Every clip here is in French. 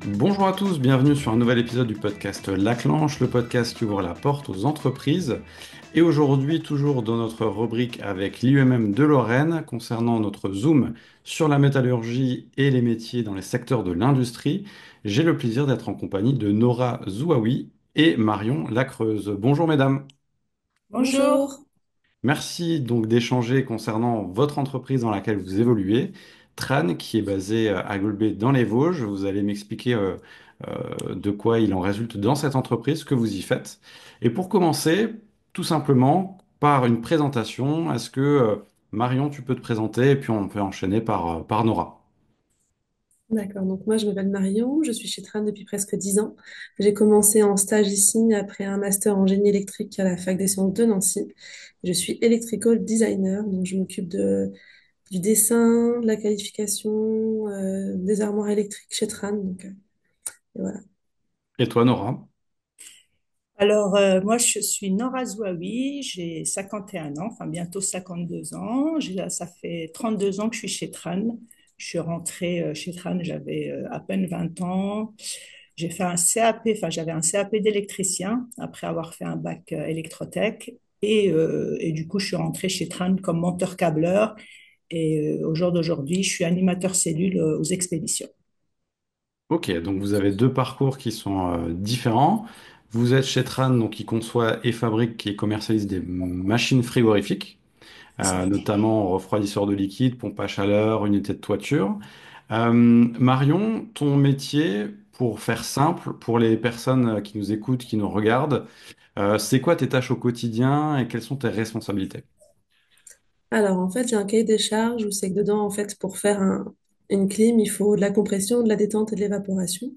Bonjour à tous, bienvenue sur un nouvel épisode du podcast La Clanche, le podcast qui ouvre la porte aux entreprises. Et aujourd'hui, toujours dans notre rubrique avec l'IUMM de Lorraine, concernant notre Zoom sur la métallurgie et les métiers dans les secteurs de l'industrie, j'ai le plaisir d'être en compagnie de Nora Zouaoui et Marion Lacreuse. Bonjour mesdames. Bonjour. Bonjour. Merci donc d'échanger concernant votre entreprise dans laquelle vous évoluez, Tran, qui est basée à Golbet dans les Vosges. Vous allez m'expliquer de quoi il en résulte dans cette entreprise, ce que vous y faites. Et pour commencer, tout simplement par une présentation, est-ce que Marion, tu peux te présenter et puis on peut enchaîner par Nora. D'accord, donc moi je m'appelle Marion, je suis chez Tran depuis presque 10 ans. J'ai commencé en stage ici après un master en génie électrique à la Fac des sciences de Nancy. Je suis electrical designer, donc je m'occupe du dessin, de la qualification, des armoires électriques chez Tran. Et voilà. Et toi, Nora? Moi, je suis Nora Zouaoui, j'ai 51 ans, enfin bientôt 52 ans. Ça fait 32 ans que je suis chez Tran. Je suis rentrée chez Tran, j'avais à peine 20 ans. J'ai fait un CAP, enfin j'avais un CAP d'électricien après avoir fait un bac électrotech. Et du coup, je suis rentrée chez Tran comme monteur câbleur. Et au jour d'aujourd'hui, je suis animateur cellule aux expéditions. Ok, donc vous avez deux parcours qui sont différents. Vous êtes chez Tran, donc qui conçoit et fabrique et commercialise des machines frigorifiques, Ça. notamment refroidisseur de liquide, pompe à chaleur, unité de toiture. Marion, ton métier, pour faire simple, pour les personnes qui nous écoutent, qui nous regardent, c'est quoi tes tâches au quotidien et quelles sont tes responsabilités? Alors en fait, j'ai un cahier des charges où c'est que dedans, en fait, pour faire une clim, il faut de la compression, de la détente et de l'évaporation.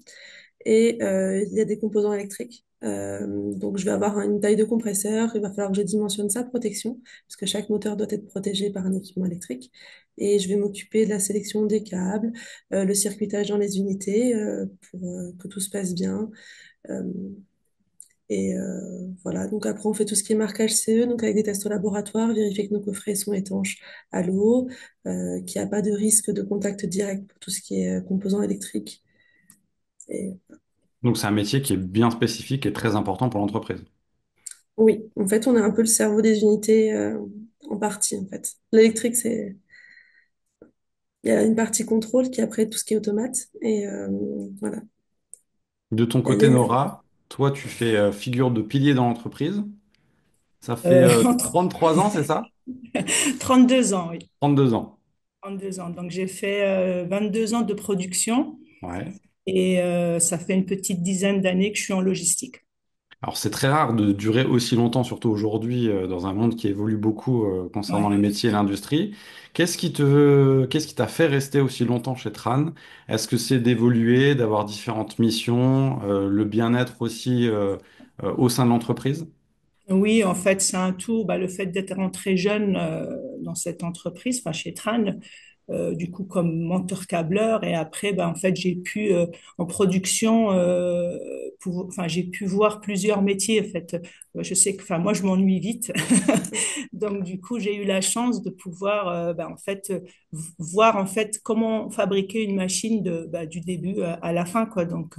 Et il y a des composants électriques. Donc, je vais avoir une taille de compresseur. Il va falloir que je dimensionne sa protection, parce que chaque moteur doit être protégé par un équipement électrique. Et je vais m'occuper de la sélection des câbles, le circuitage dans les unités pour que tout se passe bien. Euh, voilà, donc après, on fait tout ce qui est marquage CE, donc avec des tests au laboratoire, vérifier que nos coffrets sont étanches à l'eau, qu'il n'y a pas de risque de contact direct pour tout ce qui est composants électriques. Et Donc c'est un métier qui est bien spécifique et très important pour l'entreprise. oui, en fait, on est un peu le cerveau des unités en partie, en fait. L'électrique, il y a une partie contrôle qui est après tout ce qui est automate. Et voilà. De ton Il y côté, a- Nora, toi, tu fais figure de pilier dans l'entreprise. Ça fait Entre 33 ans, c'est ça? 32 ans, oui. 32 ans. 32 ans. Donc, j'ai fait 22 ans de production Ouais. et ça fait une petite dizaine d'années que je suis en logistique. Alors c'est très rare de durer aussi longtemps, surtout aujourd'hui, dans un monde qui évolue beaucoup concernant les Ouais. métiers et l'industrie. Qu'est-ce qui t'a fait rester aussi longtemps chez Tran? Est-ce que c'est d'évoluer, d'avoir différentes missions, le bien-être aussi au sein de l'entreprise? Oui, en fait, c'est un tout. Bah, le fait d'être rentré jeune dans cette entreprise, enfin chez Tran, du coup comme monteur câbleur, et après, bah, en fait, j'ai pu en production, enfin, j'ai pu voir plusieurs métiers. En fait, je sais que, enfin, moi, je m'ennuie vite, donc du coup, j'ai eu la chance de pouvoir, bah, en fait, voir en fait comment fabriquer une machine du début à la fin, quoi. Donc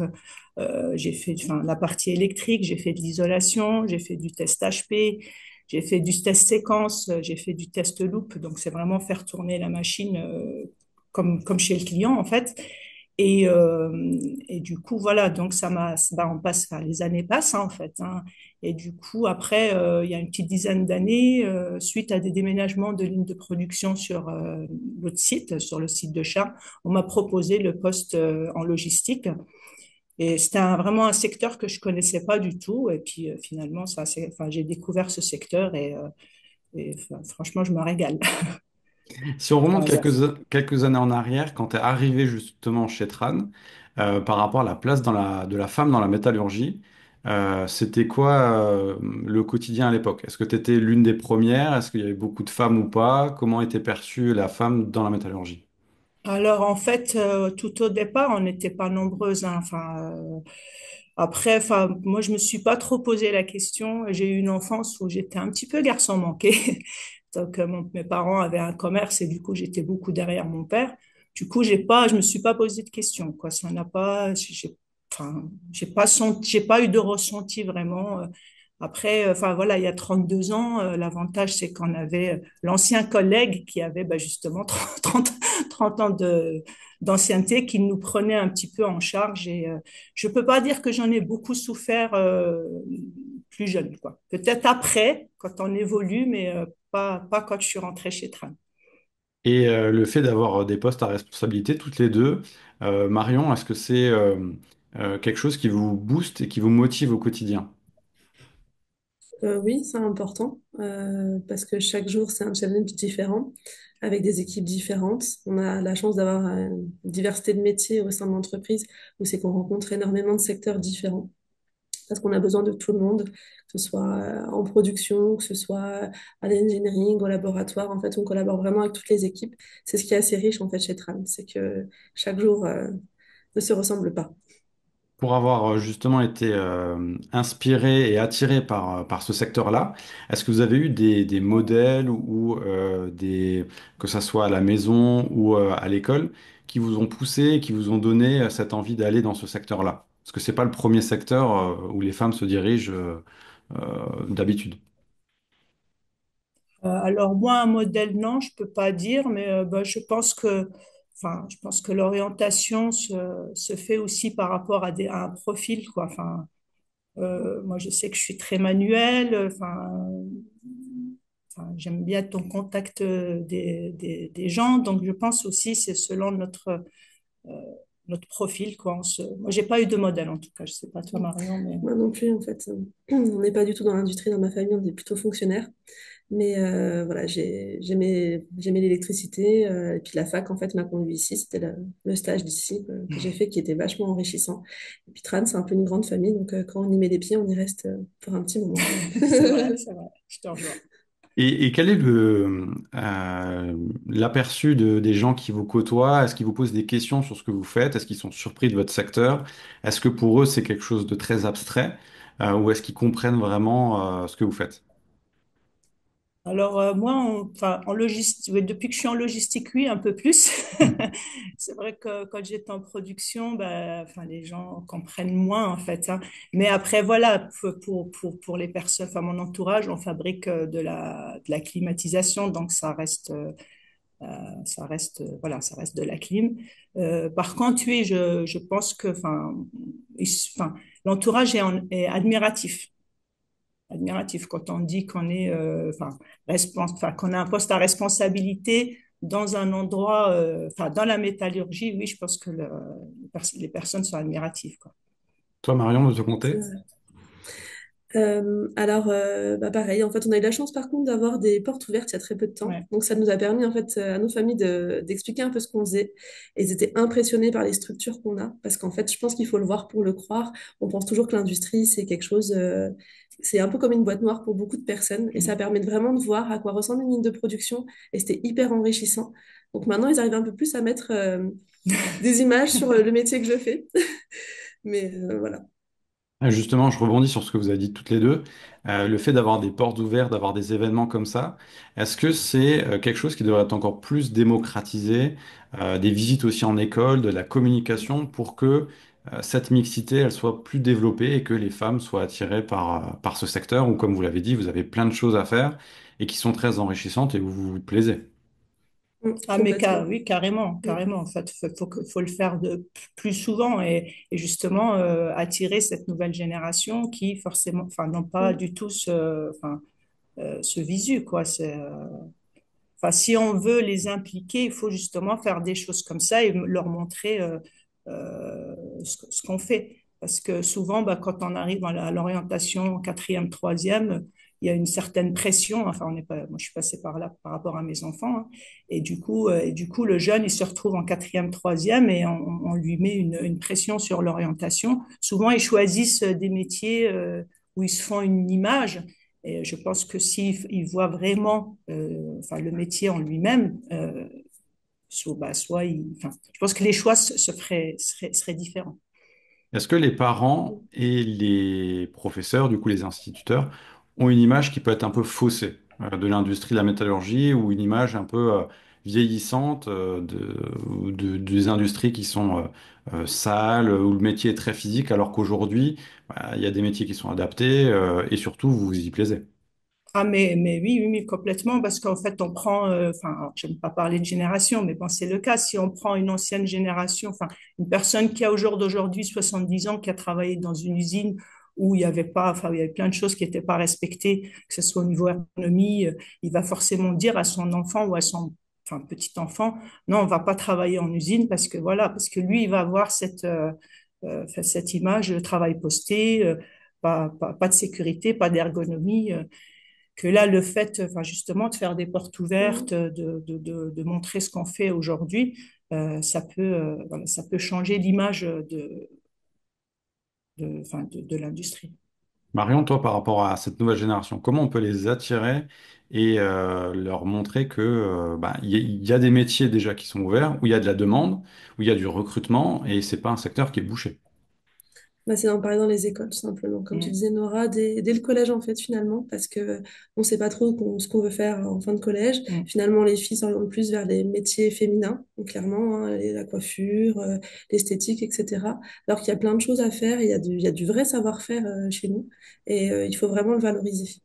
j'ai fait enfin, la partie électrique, j'ai fait de l'isolation, j'ai fait du test HP, j'ai fait du test séquence, j'ai fait du test loop. Donc, c'est vraiment faire tourner la machine comme chez le client, en fait. Et, euh, et du coup, voilà, donc on passe, enfin, les années passent, hein, en fait, hein. Et du coup, après, il y a une petite dizaine d'années, suite à des déménagements de lignes de production sur l'autre site, sur le site de Chartres, on m'a proposé le poste en logistique. Et c'était vraiment un secteur que je connaissais pas du tout. Et puis finalement, enfin, j'ai découvert ce secteur enfin, franchement, je me régale. Si on remonte Voilà. quelques années en arrière, quand tu es arrivé justement chez Tran, par rapport à la place de la femme dans la métallurgie, c'était quoi le quotidien à l'époque? Est-ce que tu étais l'une des premières? Est-ce qu'il y avait beaucoup de femmes ou pas? Comment était perçue la femme dans la métallurgie? Alors en fait, tout au départ, on n'était pas nombreuses, hein. Enfin, après, enfin, moi, je me suis pas trop posé la question. J'ai eu une enfance où j'étais un petit peu garçon manqué. Donc, mes parents avaient un commerce et du coup, j'étais beaucoup derrière mon père. Du coup, je me suis pas posé de questions, quoi. Ça n'a pas, enfin, j'ai pas eu de ressenti vraiment. Après, enfin voilà, il y a 32 ans, l'avantage c'est qu'on avait l'ancien collègue qui avait justement 30 ans d'ancienneté qui nous prenait un petit peu en charge. Et je peux pas dire que j'en ai beaucoup souffert plus jeune, quoi. Peut-être après, quand on évolue, mais pas quand je suis rentrée chez Tran. Et le fait d'avoir des postes à responsabilité, toutes les deux, Marion, est-ce que c'est quelque chose qui vous booste et qui vous motive au quotidien? Oui, c'est important parce que chaque jour, c'est un challenge différent avec des équipes différentes. On a la chance d'avoir une diversité de métiers au sein de l'entreprise où c'est qu'on rencontre énormément de secteurs différents parce qu'on a besoin de tout le monde, que ce soit en production, que ce soit à l'engineering, au laboratoire. En fait, on collabore vraiment avec toutes les équipes. C'est ce qui est assez riche en fait chez Tran, c'est que chaque jour ne se ressemble pas. Pour avoir justement été inspiré et attiré par ce secteur-là, est-ce que vous avez eu des modèles ou, que ça soit à la maison ou à l'école, qui vous ont poussé, qui vous ont donné cette envie d'aller dans ce secteur-là? Parce que c'est pas le premier secteur où les femmes se dirigent d'habitude. Alors moi, un modèle, non, je peux pas dire, mais je pense que l'orientation se fait aussi par rapport à un profil, quoi. Enfin, moi, je sais que je suis très manuelle. J'aime bien ton contact des gens, donc je pense aussi c'est selon euh, notre profil, quoi. Moi, j'ai pas eu de modèle en tout cas. Je sais pas toi, Marion, mais Moi non plus, en fait, on n'est pas du tout dans l'industrie dans ma famille, on est plutôt fonctionnaire. Mais voilà, j'aimais l'électricité. Et puis la fac, en fait, m'a conduit ici. C'était le stage d'ici que j'ai fait qui était vachement enrichissant. Et puis Tran, c'est un peu une grande famille. Donc quand on y met les pieds, on y reste pour un petit moment. c'est vrai, je te rejoins. Et quel est l'aperçu des gens qui vous côtoient? Est-ce qu'ils vous posent des questions sur ce que vous faites? Est-ce qu'ils sont surpris de votre secteur? Est-ce que pour eux, c'est quelque chose de très abstrait? Ou est-ce qu'ils comprennent vraiment, ce que vous faites? Alors moi, en logistique, ouais, depuis que je suis en logistique, oui, un peu plus. C'est vrai que quand j'étais en production, les gens comprennent moins en fait, hein. Mais après, voilà, pour les personnes, enfin mon entourage, on fabrique de la climatisation, donc voilà, ça reste de la clim. Par contre, oui, je pense que, l'entourage est admiratif quand on dit qu'on est, qu'on a un poste à responsabilité dans un endroit, dans la métallurgie. Oui, je pense que les personnes sont admiratives, quoi. Toi, Marion, de te compter? Pareil, en fait, on a eu la chance par contre d'avoir des portes ouvertes il y a très peu de temps. Ouais. Donc, ça nous a permis en fait à nos familles d'expliquer un peu ce qu'on faisait. Et ils étaient impressionnés par les structures qu'on a. Parce qu'en fait, je pense qu'il faut le voir pour le croire. On pense toujours que l'industrie, c'est quelque chose, c'est un peu comme une boîte noire pour beaucoup de personnes. Et ça permet vraiment de voir à quoi ressemble une ligne de production. Et c'était hyper enrichissant. Donc maintenant, ils arrivent un peu plus à mettre des images sur le métier que je fais. Mais voilà. Justement, je rebondis sur ce que vous avez dit toutes les deux. Le fait d'avoir des portes ouvertes, d'avoir des événements comme ça, est-ce que c'est quelque chose qui devrait être encore plus démocratisé, des visites aussi en école, de la communication, pour que cette mixité, elle soit plus développée et que les femmes soient attirées par ce secteur où, comme vous l'avez dit, vous avez plein de choses à faire et qui sont très enrichissantes et où vous vous plaisez. Ah, Complètement. oui, carrément, Mm. carrément. En fait, faut le faire plus souvent et justement attirer cette nouvelle génération qui forcément, n'ont pas Mm. du tout ce visu, quoi. Si on veut les impliquer, il faut justement faire des choses comme ça et leur montrer ce qu'on fait. Parce que souvent, quand on arrive à l'orientation quatrième, troisième, il y a une certaine pression. Enfin, on n'est pas, moi, je suis passée par là par rapport à mes enfants, hein. Et du coup, le jeune, il se retrouve en quatrième, troisième et on lui met une pression sur l'orientation. Souvent, ils choisissent des métiers où ils se font une image. Et je pense que s'ils voient vraiment le métier en lui-même, je pense que les choix seraient différents. Est-ce que les parents et les professeurs, du coup les instituteurs, ont une image qui peut être un peu faussée de l'industrie de la métallurgie ou une image un peu vieillissantes des industries qui sont sales, où le métier est très physique, alors qu'aujourd'hui, bah, il y a des métiers qui sont adaptés et surtout, vous vous y plaisez. Ah, mais oui, oui, oui, complètement, parce qu'en fait, on prend, enfin, j'aime pas parler de génération, mais bon, c'est le cas. Si on prend une ancienne génération, enfin, une personne qui a au jour d'aujourd'hui 70 ans, qui a travaillé dans une usine où il y avait pas, enfin, il y avait plein de choses qui n'étaient pas respectées, que ce soit au niveau ergonomie, il va forcément dire à son enfant ou à son, enfin, petit enfant, non, on va pas travailler en usine parce que voilà, parce que lui, il va avoir enfin, cette image de travail posté, pas de sécurité, pas d'ergonomie. Que là, le fait, enfin, justement, de faire des portes ouvertes, Mhm. de montrer ce qu'on fait aujourd'hui, voilà, ça peut changer l'image enfin, de l'industrie. Marion, toi, par rapport à cette nouvelle génération, comment on peut les attirer et leur montrer que bah, il y a des métiers déjà qui sont ouverts, où il y a de la demande, où il y a du recrutement, et c'est pas un secteur qui est bouché. Bah, c'est d'en parler dans les écoles, tout simplement. Comme tu Mm, disais, Nora, dès le collège, en fait, finalement, parce que on sait pas trop ce qu'on veut faire en fin de collège. mm. Finalement, les filles s'orientent plus vers les métiers féminins, donc clairement, hein, la coiffure, l'esthétique, etc. Alors qu'il y a plein de choses à faire, et il y a du vrai savoir-faire chez nous, et il faut vraiment le valoriser.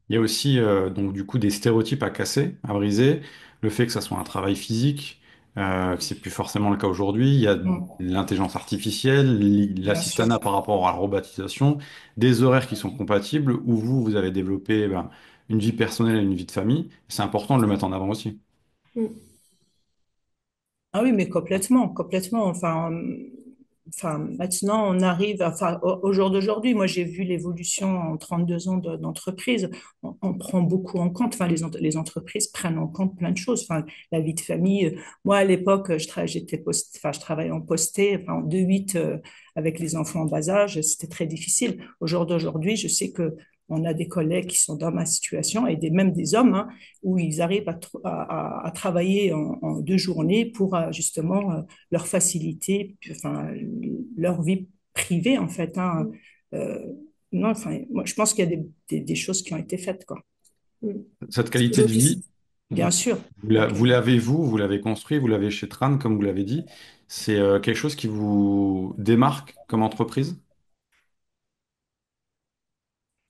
Il y a aussi donc du coup des stéréotypes à casser, à briser. Le fait que ça soit un travail physique, que c'est plus forcément le cas aujourd'hui. Il y a Mm, l'intelligence artificielle, bien sûr. l'assistanat par rapport à la robotisation, des horaires qui sont compatibles, où vous avez développé ben, une vie personnelle et une vie de famille. C'est important de le mettre en avant aussi. Mm. Ah oui, mais complètement, complètement. Enfin, maintenant, on arrive, enfin, au jour d'aujourd'hui, moi, j'ai vu l'évolution en 32 ans d'entreprise. On prend beaucoup en compte, enfin, les entreprises prennent en compte plein de choses. Enfin, la vie de famille. Moi, à l'époque, enfin, je travaillais en posté, enfin, en 2-8, avec les enfants en bas âge. C'était très difficile. Au jour d'aujourd'hui, je sais que on a des collègues qui sont dans ma situation et même des hommes, hein, où ils arrivent à travailler en 2 journées pour justement leur faciliter, enfin, leur vie privée en fait. Hein. Mm. Euh, non, enfin, moi, je pense qu'il y a des choses qui ont été faites, quoi. Mm. Cette Parce que qualité de vie, Bien sûr. vous l'avez vous l'avez construit, vous l'avez chez Tran, comme vous l'avez dit. C'est quelque chose qui vous démarque comme entreprise?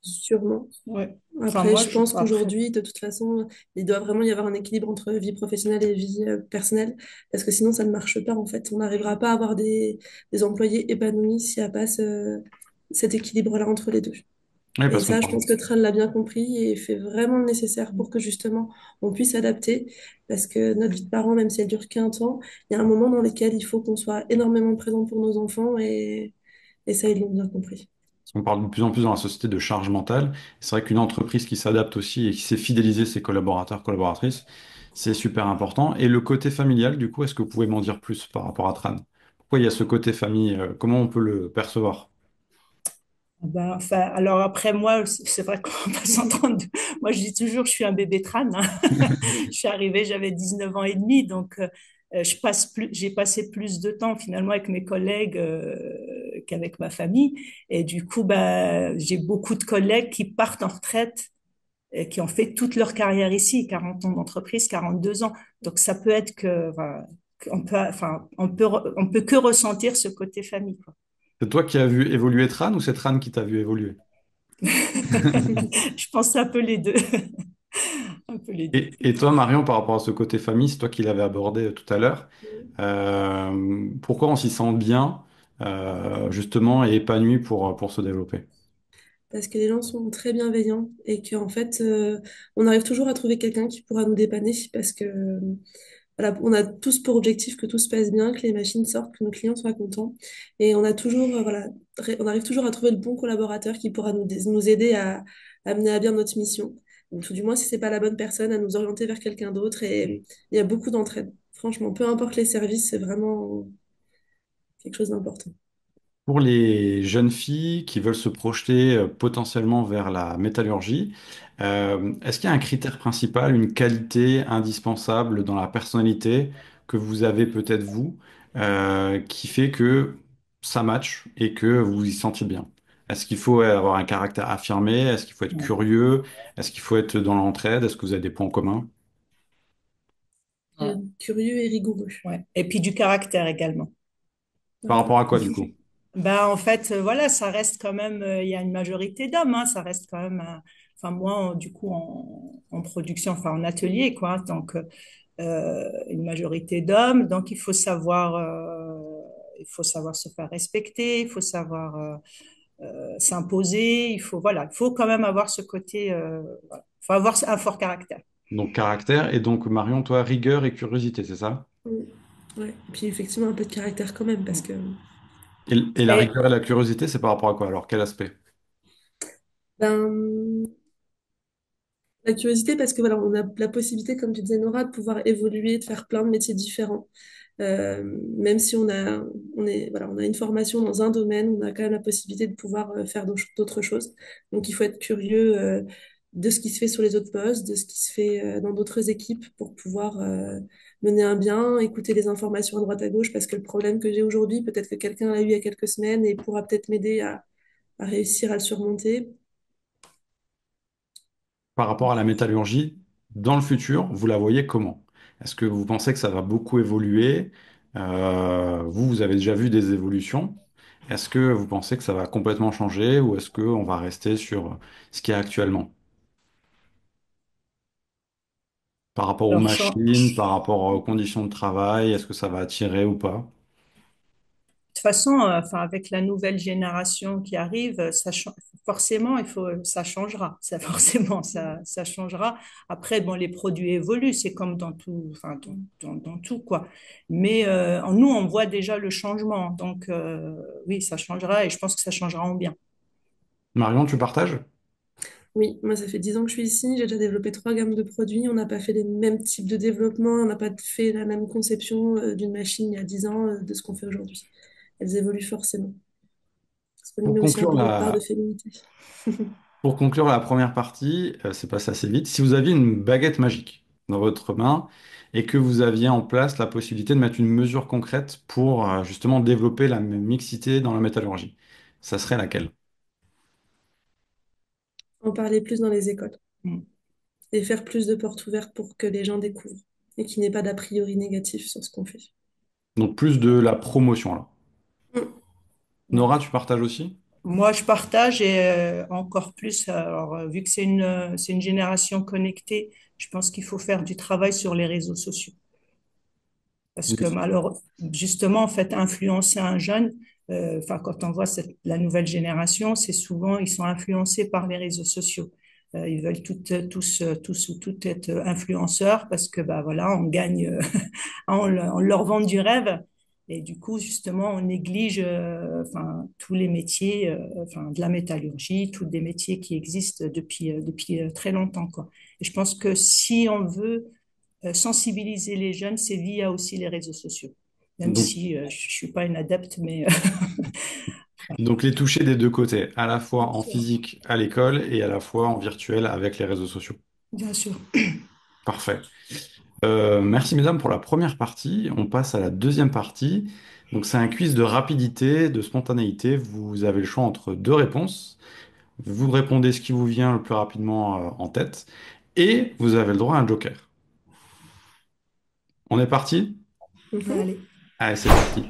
Sûrement. Ouais. Enfin, Après, moi, je pense après, qu'aujourd'hui, de toute façon, il doit vraiment y avoir un équilibre entre vie professionnelle et vie personnelle, parce que sinon, ça ne marche pas, en fait. On n'arrivera pas à avoir des employés épanouis s'il n'y a pas cet équilibre-là entre les deux. Oui, Et parce qu'on ça, je parle. pense que Tran l'a bien compris et fait vraiment le nécessaire pour que justement, on puisse s'adapter, parce que notre vie de parent, même si elle dure qu'un temps, il y a un moment dans lequel il faut qu'on soit énormément présent pour nos enfants, et ça, ils l'ont bien compris. On parle de plus en plus dans la société de charge mentale. C'est vrai qu'une entreprise qui s'adapte aussi et qui sait fidéliser ses collaborateurs, collaboratrices, c'est super important. Et le côté familial, du coup, est-ce que vous pouvez m'en dire plus par rapport à Tran? Pourquoi il y a ce côté famille? Comment on peut le percevoir? ben, enfin, alors après moi, c'est vrai qu'on passe en 32. Moi, je dis toujours, je suis un bébé crâne. Hein. Je suis arrivée, j'avais 19 ans et demi, donc j'ai passé plus de temps finalement avec mes collègues qu'avec ma famille. Et du coup, ben, j'ai beaucoup de collègues qui partent en retraite et qui ont fait toute leur carrière ici, 40 ans d'entreprise, 42 ans. Donc ça peut être que, voilà, qu'on peut, enfin, on peut que ressentir ce côté famille, quoi. C'est toi qui as vu évoluer Tran ou c'est Tran qui t'a vu évoluer? Je pense un peu les deux. Un peu les deux. Et toi, Marion, par rapport à ce côté famille, c'est toi qui l'avais abordé tout à l'heure. Pourquoi on s'y sent bien, justement, et épanoui pour se développer? Parce que les gens sont très bienveillants et qu'en fait, on arrive toujours à trouver quelqu'un qui pourra nous dépanner parce que voilà, on a tous pour objectif que tout se passe bien, que les machines sortent, que nos clients soient contents. Et on a toujours, voilà, on arrive toujours à trouver le bon collaborateur qui pourra nous aider à mener à bien notre mission. Ou tout du moins, si c'est pas la bonne personne, à nous orienter vers quelqu'un d'autre. Et il y a beaucoup d'entraide. Franchement, peu importe les services, c'est vraiment quelque chose d'important. Pour les jeunes filles qui veulent se projeter potentiellement vers la métallurgie, est-ce qu'il y a un critère principal, une qualité indispensable dans la personnalité que vous avez peut-être vous, qui fait que ça match et que vous vous y sentiez bien? Est-ce qu'il faut avoir un caractère affirmé? Est-ce qu'il faut être Ouais. curieux? Est-ce qu'il faut être dans l'entraide? Est-ce que vous avez des points communs? Ouais. Curieux et rigoureux. Ouais. Et puis du caractère également. Par Ok. rapport à quoi, du coup? Ben, en fait, voilà, ça reste quand même, il y a une majorité d'hommes, hein, ça reste quand même, enfin, moi, du coup, en production, enfin, en atelier, quoi. Donc, une majorité d'hommes. Donc, il faut savoir se faire respecter, il faut savoir s'imposer, voilà, il faut quand même avoir ce côté, voilà. Il faut avoir un fort caractère. Donc, caractère. Et donc, Marion, toi, rigueur et curiosité, c'est ça? Mm. Ouais. Puis effectivement, un peu de caractère quand même, parce Mm. que Et la Et rigueur et la curiosité, c'est par rapport à quoi? Alors, quel aspect? ben, la curiosité, parce que voilà, on a la possibilité, comme tu disais, Nora, de pouvoir évoluer, de faire plein de métiers différents. Même si voilà, on a une formation dans un domaine, on a quand même la possibilité de pouvoir faire d'autres choses. Donc, il faut être curieux de ce qui se fait sur les autres postes, de ce qui se fait dans d'autres équipes pour pouvoir mener un bien, écouter les informations à droite à gauche, parce que le problème que j'ai aujourd'hui, peut-être que quelqu'un l'a eu il y a quelques semaines et pourra peut-être m'aider à réussir à le surmonter. Par rapport à la métallurgie, dans le futur, vous la voyez comment? Est-ce que vous pensez que ça va beaucoup évoluer? Vous avez déjà vu des évolutions. Est-ce que vous pensez que ça va complètement changer ou est-ce qu'on va rester sur ce qu'il y a actuellement? Par rapport aux alors, machines, par rapport aux conditions de travail, est-ce que ça va attirer ou pas? toute façon, enfin, avec la nouvelle génération qui arrive, forcément, ça changera. Ça, forcément, ça changera. Après, bon, les produits évoluent, c'est comme dans tout, enfin, dans tout, quoi. Mais nous, on voit déjà le changement. Donc, oui, ça changera et je pense que ça changera en bien. Marion, tu partages? Oui, moi ça fait 10 ans que je suis ici, j'ai déjà développé 3 gammes de produits, on n'a pas fait les mêmes types de développement, on n'a pas fait la même conception d'une machine il y a 10 ans de ce qu'on fait aujourd'hui. Elles évoluent forcément. Parce qu'on y Pour met aussi un conclure peu notre part de la, féminité. pour conclure la première partie, c'est passé assez vite. Si vous aviez une baguette magique dans votre main et que vous aviez en place la possibilité de mettre une mesure concrète pour justement développer la mixité dans la métallurgie, ça serait laquelle? En parler plus dans les écoles Mm. et faire plus de portes ouvertes pour que les gens découvrent et qu'il n'y ait pas d'a priori négatif sur ce qu'on fait. Donc plus de la promotion là. Mm. Ouais. Nora, tu partages aussi? Moi, je partage et encore plus, alors, vu que c'est une génération connectée, je pense qu'il faut faire du travail sur les réseaux sociaux. Parce que Oui. alors, justement, en fait, influencer un jeune, enfin, quand on voit la nouvelle génération, c'est souvent, ils sont influencés par les réseaux sociaux. Ils veulent tous ou toutes être influenceurs parce que, bah, voilà, on gagne, on leur vend du rêve. Et du coup, justement, on néglige, enfin, tous les métiers, enfin, de la métallurgie, tous des métiers qui existent depuis très longtemps, quoi. Et je pense que si on veut sensibiliser les jeunes, c'est via aussi les réseaux sociaux. Même Donc, si je ne suis pas une adepte, mais donc les toucher des deux côtés, à la fois bien en sûr. physique à l'école et à la fois en virtuel avec les réseaux sociaux. Bien sûr. Parfait. Merci mesdames pour la première partie. On passe à la deuxième partie. Donc c'est un quiz de rapidité, de spontanéité. Vous avez le choix entre deux réponses. Vous répondez ce qui vous vient le plus rapidement en tête et vous avez le droit à un joker. On est parti? Mhm. Allez, Allez, c'est parti.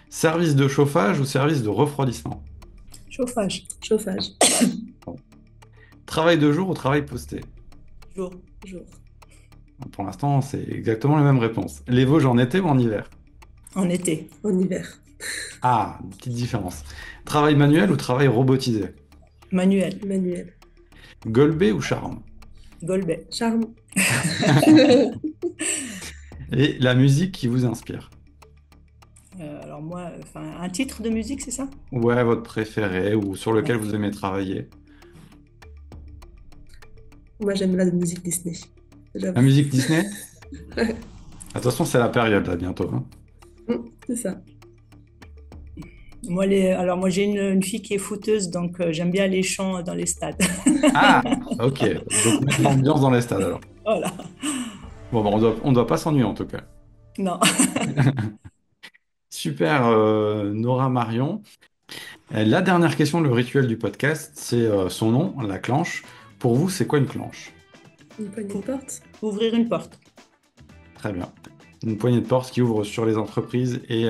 Service de chauffage ou service de refroidissement? chauffage, Chauffage, Bon. Travail de jour ou travail posté? jour, jour, Pour l'instant, c'est exactement la même réponse. Les Vosges en été ou en hiver? en été, en hiver, Ah, une petite différence. Travail manuel ou travail robotisé? manuel, manuel, Golbet ou charme? Golbet. charme. Et la musique qui vous inspire? Alors moi, enfin, un titre de musique, c'est ça? Ouais, votre préféré ou sur lequel Ouais. vous aimez travailler? Moi j'aime la musique Disney, La j'avoue. musique Disney? Attention, c'est la période là bientôt, hein. C'est ça. Alors moi j'ai une fille qui est footeuse, donc j'aime bien les chants dans les stades. Ah, ok. Donc mettre l'ambiance dans les stades alors. Voilà. Bon, bah, on doit pas s'ennuyer en tout cas. Non. Super, Nora Marion. La dernière question, le rituel du podcast, c'est son nom, la clenche. Pour vous, c'est quoi une clenche? Une poignée de Pour porte. ouvrir une porte. Très bien. une poignée de porte qui ouvre sur les entreprises et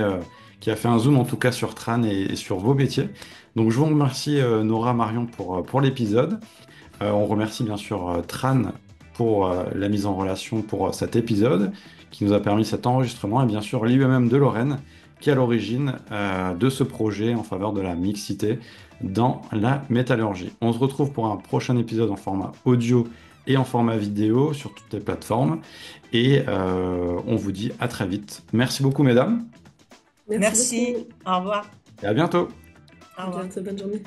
qui a fait un zoom en tout cas sur Tran et sur vos métiers. Donc je vous remercie Nora, Marion pour l'épisode. On remercie bien sûr Tran pour la mise en relation pour cet épisode qui nous a permis cet enregistrement et bien sûr l'IUMM de Lorraine qui est à l'origine de ce projet en faveur de la mixité dans la métallurgie. On se retrouve pour un prochain épisode en format audio et en format vidéo sur toutes les plateformes et on vous dit à très vite. Merci beaucoup mesdames Merci Merci. beaucoup. Au revoir. et à bientôt. Au À revoir. bientôt, bonne journée.